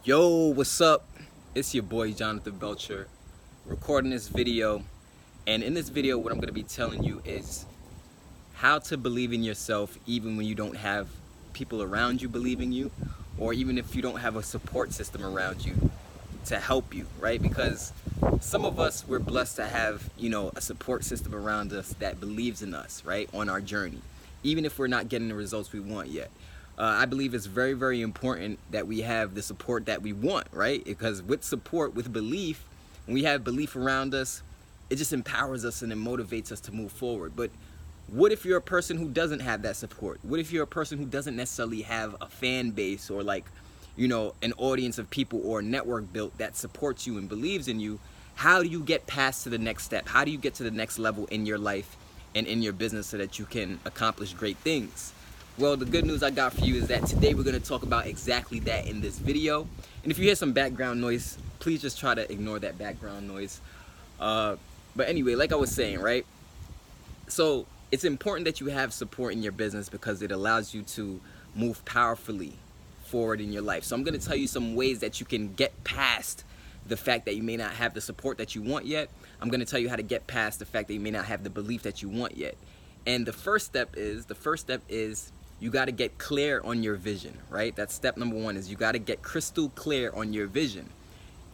Yo, what's up? It's your boy Jonathan Belcher recording this video, and in this video what I'm going to be telling you is how to believe in yourself even when you don't have people around you believing you, or even if you don't have a support system around you to help you, right? Because some of us, we're blessed to have, a support system around us that believes in us, right, on our journey, even if we're not getting the results we want yet. I believe it's very, very important that we have the support that we want, right? Because with support, with belief, when we have belief around us, it just empowers us and it motivates us to move forward. But what if you're a person who doesn't have that support? What if you're a person who doesn't necessarily have a fan base or an audience of people or a network built that supports you and believes in you? How do you get past to the next step? How do you get to the next level in your life and in your business so that you can accomplish great things? Well, the good news I got for you is that today we're going to talk about exactly that in this video. And if you hear some background noise, please just try to ignore that background noise. But anyway, like I was saying, right? So it's important that you have support in your business because it allows you to move powerfully forward in your life. So I'm going to tell you some ways that you can get past the fact that you may not have the support that you want yet. I'm going to tell you how to get past the fact that you may not have the belief that you want yet. And the first step is you got to get clear on your vision, right? That's step number one, is you got to get crystal clear on your vision.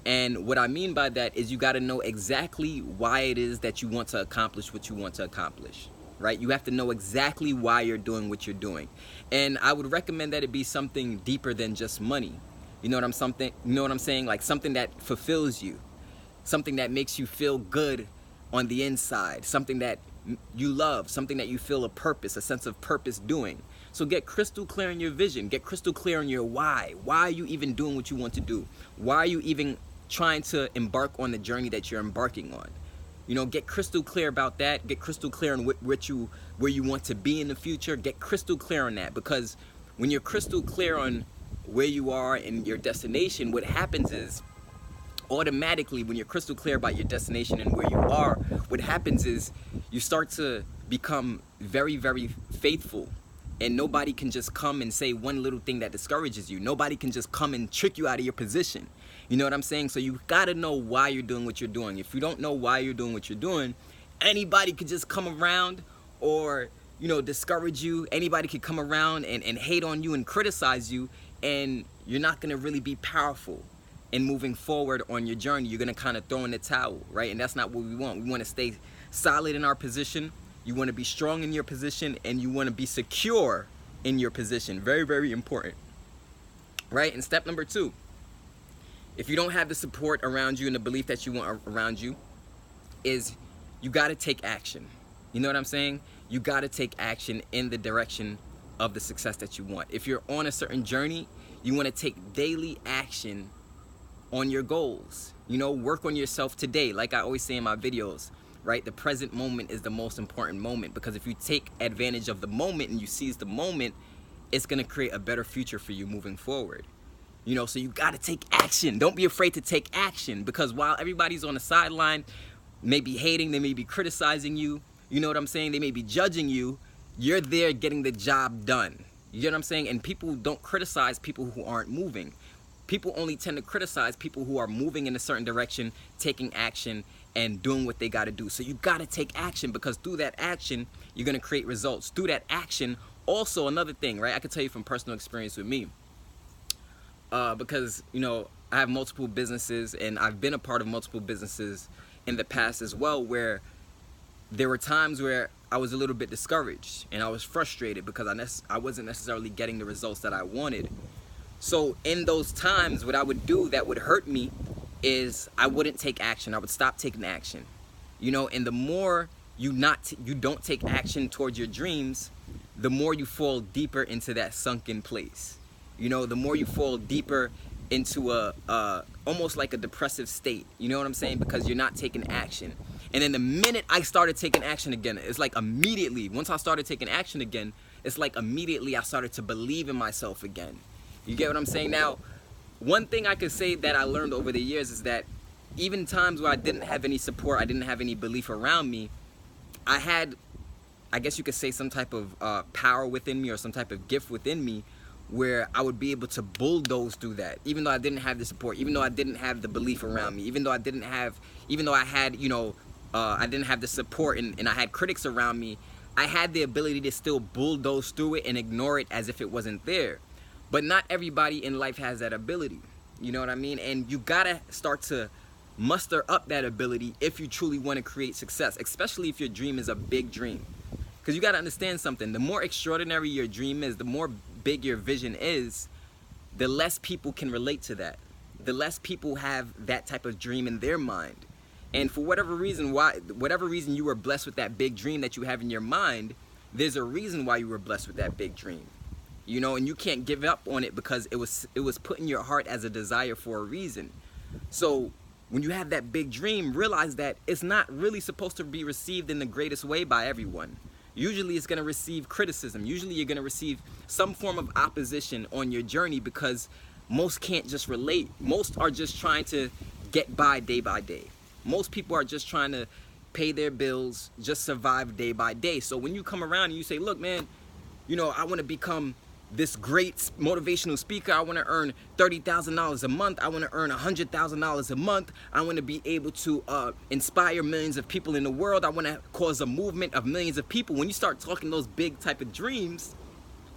And what I mean by that is you got to know exactly why it is that you want to accomplish what you want to accomplish, right? You have to know exactly why you're doing what you're doing. And I would recommend that it be something deeper than just money. You know what I'm saying? Like something that fulfills you, something that makes you feel good on the inside, something that you love, something that you feel a purpose, a sense of purpose doing. So get crystal clear on your vision. Get crystal clear on your why. Why are you even doing what you want to do? Why are you even trying to embark on the journey that you're embarking on? Get crystal clear about that. Get crystal clear on where you want to be in the future. Get crystal clear on that, because when you're crystal clear on where you are and your destination, what happens is automatically, when you're crystal clear about your destination and where you are, what happens is you start to become very, very faithful. And nobody can just come and say one little thing that discourages you. Nobody can just come and trick you out of your position. You know what I'm saying? So you gotta know why you're doing what you're doing. If you don't know why you're doing what you're doing, anybody could just come around or, discourage you. Anybody could come around and hate on you and criticize you, and you're not gonna really be powerful in moving forward on your journey. You're gonna kind of throw in the towel, right? And that's not what we want. We wanna stay solid in our position. You want to be strong in your position, and you want to be secure in your position. Very, very important, right? And step number two, if you don't have the support around you and the belief that you want around you, is you got to take action. You know what I'm saying? You got to take action in the direction of the success that you want. If you're on a certain journey, you want to take daily action on your goals. Work on yourself today. Like I always say in my videos, right? The present moment is the most important moment, because if you take advantage of the moment and you seize the moment, it's going to create a better future for you moving forward. So you got to take action. Don't be afraid to take action, because while everybody's on the sideline, may be hating, they may be criticizing you, you know what I'm saying? They may be judging you. You're there getting the job done. You know what I'm saying? And people don't criticize people who aren't moving. People only tend to criticize people who are moving in a certain direction, taking action, and doing what they got to do. So you got to take action, because through that action, you're going to create results. Through that action, also another thing, right? I can tell you from personal experience with me, because, I have multiple businesses, and I've been a part of multiple businesses in the past as well, where there were times where I was a little bit discouraged and I was frustrated because I wasn't necessarily getting the results that I wanted. So in those times, what I would do that would hurt me is I wouldn't take action. I would stop taking action. And the more you don't take action towards your dreams, the more you fall deeper into that sunken place. The more you fall deeper into a almost like a depressive state. You know what I'm saying? Because you're not taking action. And then the minute I started taking action again, it's like immediately, once I started taking action again, it's like immediately I started to believe in myself again. You get what I'm saying? Now, one thing I could say that I learned over the years is that even times where I didn't have any support, I didn't have any belief around me, I had, I guess you could say, some type of power within me or some type of gift within me where I would be able to bulldoze through that, even though I didn't have the support, even though I didn't have the belief around me, even though I had, I didn't have the support and I had critics around me. I had the ability to still bulldoze through it and ignore it as if it wasn't there. But not everybody in life has that ability. You know what I mean? And you gotta start to muster up that ability if you truly want to create success, especially if your dream is a big dream. Because you gotta understand something. The more extraordinary your dream is, the more big your vision is, the less people can relate to that. The less people have that type of dream in their mind. And for whatever reason you were blessed with that big dream that you have in your mind, there's a reason why you were blessed with that big dream. You know, and you can't give up on it because it was put in your heart as a desire for a reason. So when you have that big dream, realize that it's not really supposed to be received in the greatest way by everyone. Usually it's going to receive criticism. Usually you're going to receive some form of opposition on your journey because most can't just relate. Most are just trying to get by day by day. Most people are just trying to pay their bills, just survive day by day. So when you come around and you say, look, man, you know, I want to become this great motivational speaker. I want to earn $30,000 a month. I want to earn $100,000 a month. I want to be able to inspire millions of people in the world. I want to cause a movement of millions of people. When you start talking those big type of dreams,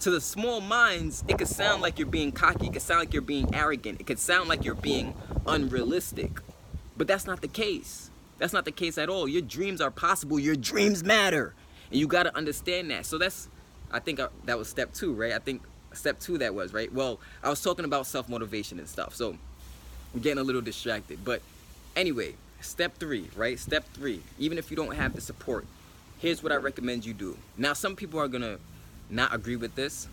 to the small minds, it could sound like you're being cocky. It could sound like you're being arrogant. It could sound like you're being unrealistic. But that's not the case. That's not the case at all. Your dreams are possible. Your dreams matter. And you got to understand that. So I think that was step 2, right? I think step 2 that was, right? Well, I was talking about self-motivation and stuff. So I'm getting a little distracted. But anyway, step 3, right? Step 3, even if you don't have the support, here's what I recommend you do. Now, some people are going to not agree with this,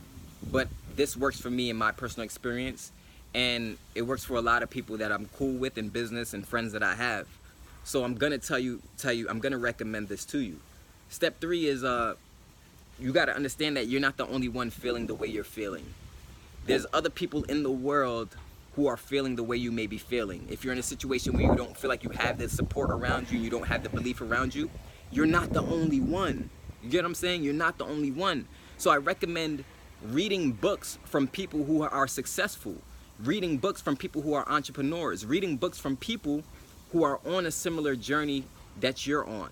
but this works for me in my personal experience. And it works for a lot of people that I'm cool with in business and friends that I have. So I'm gonna tell you, I'm gonna recommend this to you. Step 3 is you gotta understand that you're not the only one feeling the way you're feeling. There's other people in the world who are feeling the way you may be feeling. If you're in a situation where you don't feel like you have the support around you, you don't have the belief around you, you're not the only one. You get what I'm saying? You're not the only one. So I recommend reading books from people who are successful. Reading books from people who are entrepreneurs, reading books from people who are on a similar journey that you're on,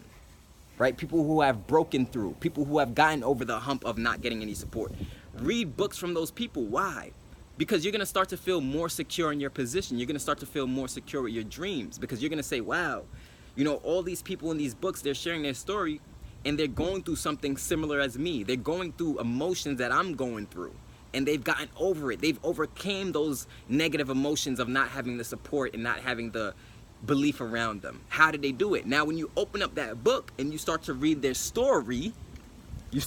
right? People who have broken through, people who have gotten over the hump of not getting any support. Read books from those people. Why? Because you're going to start to feel more secure in your position. You're going to start to feel more secure with your dreams because you're going to say, wow, you know, all these people in these books, they're sharing their story and they're going through something similar as me. They're going through emotions that I'm going through. And they've gotten over it. They've overcame those negative emotions of not having the support and not having the belief around them. How did they do it? Now, when you open up that book and you start to read their story, you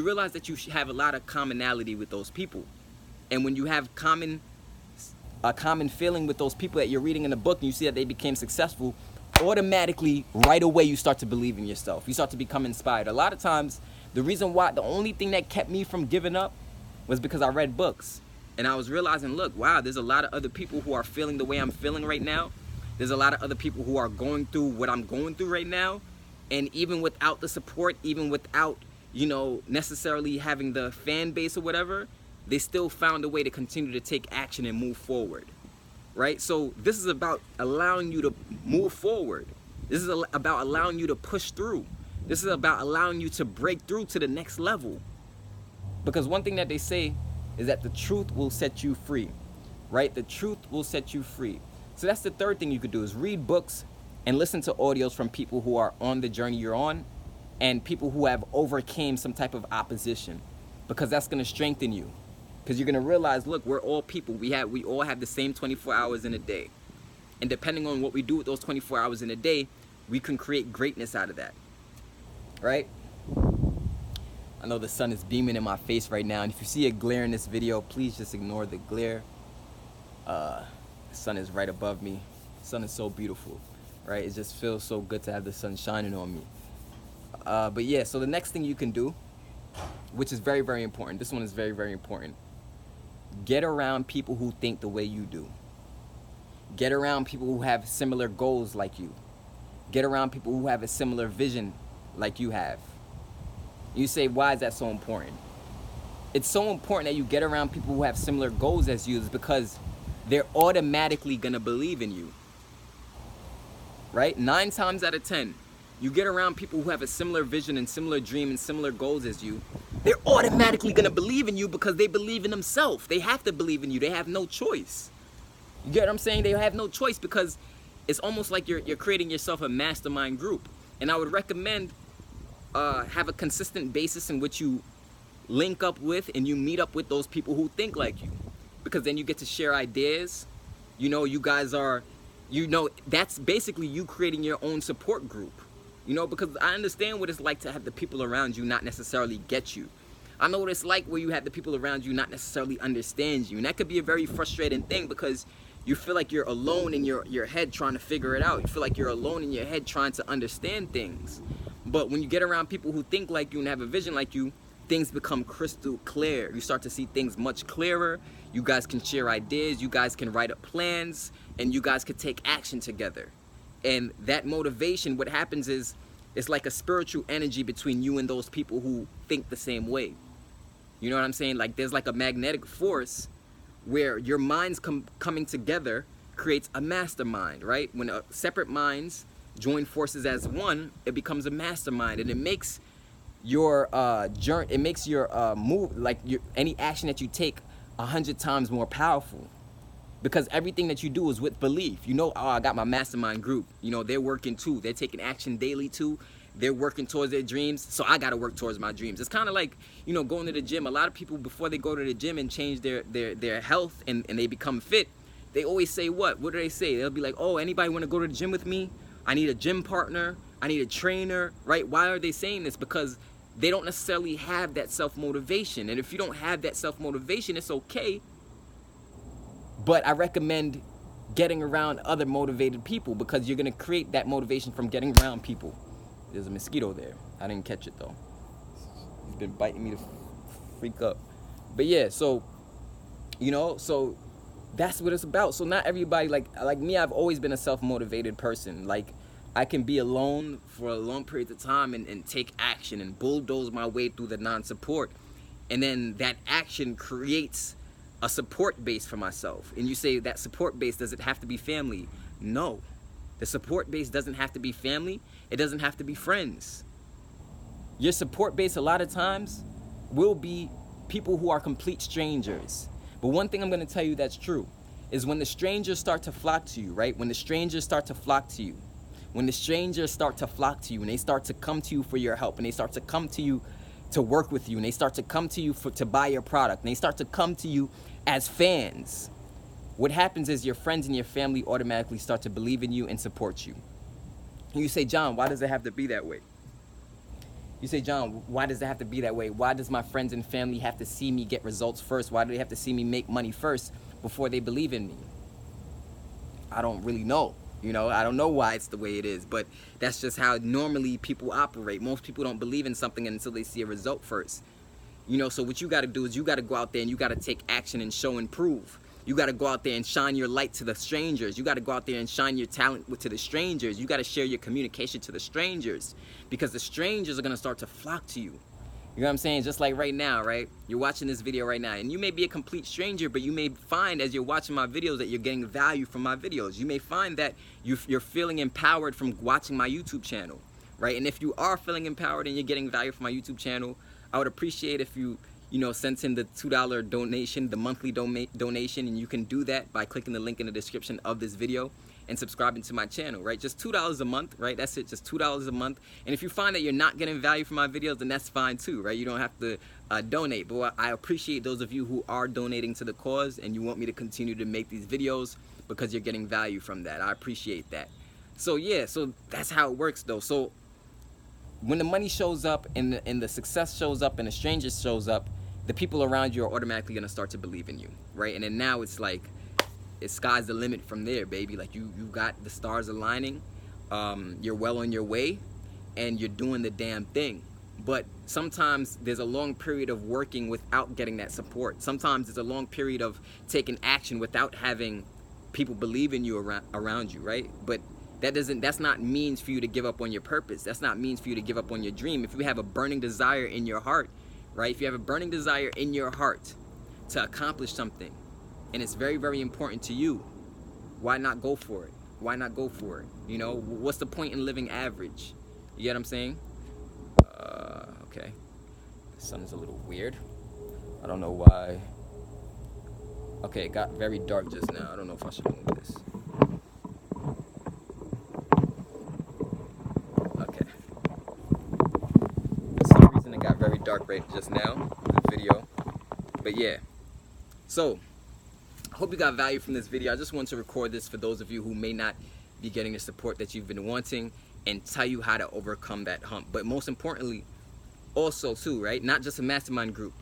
realize that you have a lot of commonality with those people. And when you have a common feeling with those people that you're reading in the book and you see that they became successful, automatically, right away, you start to believe in yourself. You start to become inspired. A lot of times, the only thing that kept me from giving up was because I read books. And I was realizing, look, wow, there's a lot of other people who are feeling the way I'm feeling right now. There's a lot of other people who are going through what I'm going through right now. And even without the support, even without, you know, necessarily having the fan base or whatever, they still found a way to continue to take action and move forward, right? So this is about allowing you to move forward. This is about allowing you to push through. This is about allowing you to break through to the next level. Because one thing that they say is that the truth will set you free, right? The truth will set you free. So that's the third thing you could do is read books and listen to audios from people who are on the journey you're on and people who have overcame some type of opposition, because that's going to strengthen you. Because you're going to realize, look, we're all people. We all have the same 24 hours in a day. And depending on what we do with those 24 hours in a day, we can create greatness out of that. Right? I know the sun is beaming in my face right now, and if you see a glare in this video, please just ignore the glare. The sun is right above me. The sun is so beautiful, right? It just feels so good to have the sun shining on me. But yeah, so the next thing you can do, which is very, very important. This one is very, very important. Get around people who think the way you do. Get around people who have similar goals like you. Get around people who have a similar vision like you have. You say, why is that so important? it's so important that you get around people who have similar goals as you, is because they're automatically gonna believe in you, right? 9 times out of 10, you get around people who have a similar vision and similar dream and similar goals as you, they're automatically gonna believe in you because they believe in themselves. They have to believe in you. They have no choice. You get what I'm saying? They have no choice, because it's almost like you're creating yourself a mastermind group. And I would recommend have a consistent basis in which you link up with and you meet up with those people who think like you, because then you get to share ideas. You know, you guys are, you know, that's basically you creating your own support group. You know, because I understand what it's like to have the people around you not necessarily get you. I know what it's like where you have the people around you not necessarily understand you, and that could be a very frustrating thing, because you feel like you're alone in your head trying to figure it out. You feel like you're alone in your head trying to understand things. But when you get around people who think like you and have a vision like you, things become crystal clear. You start to see things much clearer. You guys can share ideas, you guys can write up plans, and you guys could take action together. And that motivation, what happens is, it's like a spiritual energy between you and those people who think the same way. You know what I'm saying? Like there's like a magnetic force where your minds coming together creates a mastermind, right? When separate minds join forces as one, it becomes a mastermind, and it makes your journey, it makes your move, like any action that you take 100 times more powerful, because everything that you do is with belief. You know, oh, I got my mastermind group, you know, they're working too, they're taking action daily too, they're working towards their dreams, so I got to work towards my dreams. It's kind of like, you know, going to the gym. A lot of people, before they go to the gym and change their health and they become fit, they always say what do they say? They'll be like, oh, anybody want to go to the gym with me? I need a gym partner, I need a trainer, right? Why are they saying this? Because they don't necessarily have that self-motivation. And if you don't have that self-motivation, it's okay. But I recommend getting around other motivated people, because you're going to create that motivation from getting around people. There's a mosquito there. I didn't catch it though. He's been biting me to freak up. But yeah, so, you know, so that's what it's about. So not everybody, like me, I've always been a self-motivated person. Like, I can be alone for a long period of time and take action and bulldoze my way through the non-support. And then that action creates a support base for myself. And you say, that support base, does it have to be family? No. The support base doesn't have to be family. It doesn't have to be friends. Your support base a lot of times will be people who are complete strangers. But one thing I'm going to tell you that's true is when the strangers start to flock to you, right? When the strangers start to flock to you, when the strangers start to flock to you, and they start to come to you for your help, and they start to come to you to work with you, and they start to come to you to buy your product, and they start to come to you as fans, what happens is your friends and your family automatically start to believe in you and support you. And you say, John, why does it have to be that way? You say, John, why does it have to be that way? Why does my friends and family have to see me get results first? Why do they have to see me make money first before they believe in me? I don't really know. You know, I don't know why it's the way it is, but that's just how normally people operate. Most people don't believe in something until they see a result first. You know, so what you got to do is you got to go out there and you got to take action and show and prove. You got to go out there and shine your light to the strangers. You got to go out there and shine your talent to the strangers. You got to share your communication to the strangers, because the strangers are going to start to flock to you. You know what I'm saying? Just like right now, right? You're watching this video right now, and you may be a complete stranger, but you may find as you're watching my videos that you're getting value from my videos. You may find that you're feeling empowered from watching my YouTube channel, right? And if you are feeling empowered and you're getting value from my YouTube channel, I would appreciate if you send in the $2 donation, the monthly donation, and you can do that by clicking the link in the description of this video and subscribing to my channel, right? Just $2 a month, right? That's it, just $2 a month. And if you find that you're not getting value from my videos, then that's fine too, right? You don't have to donate, but I appreciate those of you who are donating to the cause and you want me to continue to make these videos because you're getting value from that. I appreciate that. So yeah, so that's how it works though. So when the money shows up and the success shows up and the strangers shows up, the people around you are automatically gonna start to believe in you, right? And then now it's like, it's sky's the limit from there, baby. Like you got the stars aligning, you're well on your way, and you're doing the damn thing. But sometimes there's a long period of working without getting that support. Sometimes there's a long period of taking action without having people believe in you around you, right? But that's not means for you to give up on your purpose. That's not means for you to give up on your dream. If you have a burning desire in your heart, right? If you have a burning desire in your heart to accomplish something, and it's very, very important to you, why not go for it? Why not go for it? You know, what's the point in living average? You get what I'm saying? Okay. The sun is a little weird. I don't know why. Okay, it got very dark just now. I don't know if I should move this. Okay. For some reason it got very dark right just now, the video. But yeah. So, I hope you got value from this video. I just wanted to record this for those of you who may not be getting the support that you've been wanting, and tell you how to overcome that hump. But most importantly, also too, right? Not just a mastermind group.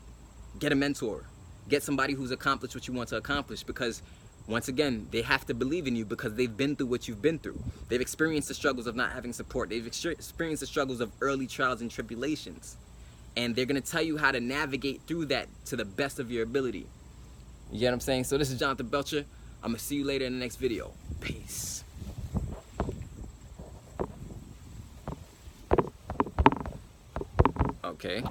Get a mentor. Get somebody who's accomplished what you want to accomplish, because once again, they have to believe in you because they've been through what you've been through. They've experienced the struggles of not having support. They've experienced the struggles of early trials and tribulations. And they're going to tell you how to navigate through that to the best of your ability. You get what I'm saying? So this is Jonathan Belcher. I'm going to see you later in the next video. Peace. Okay.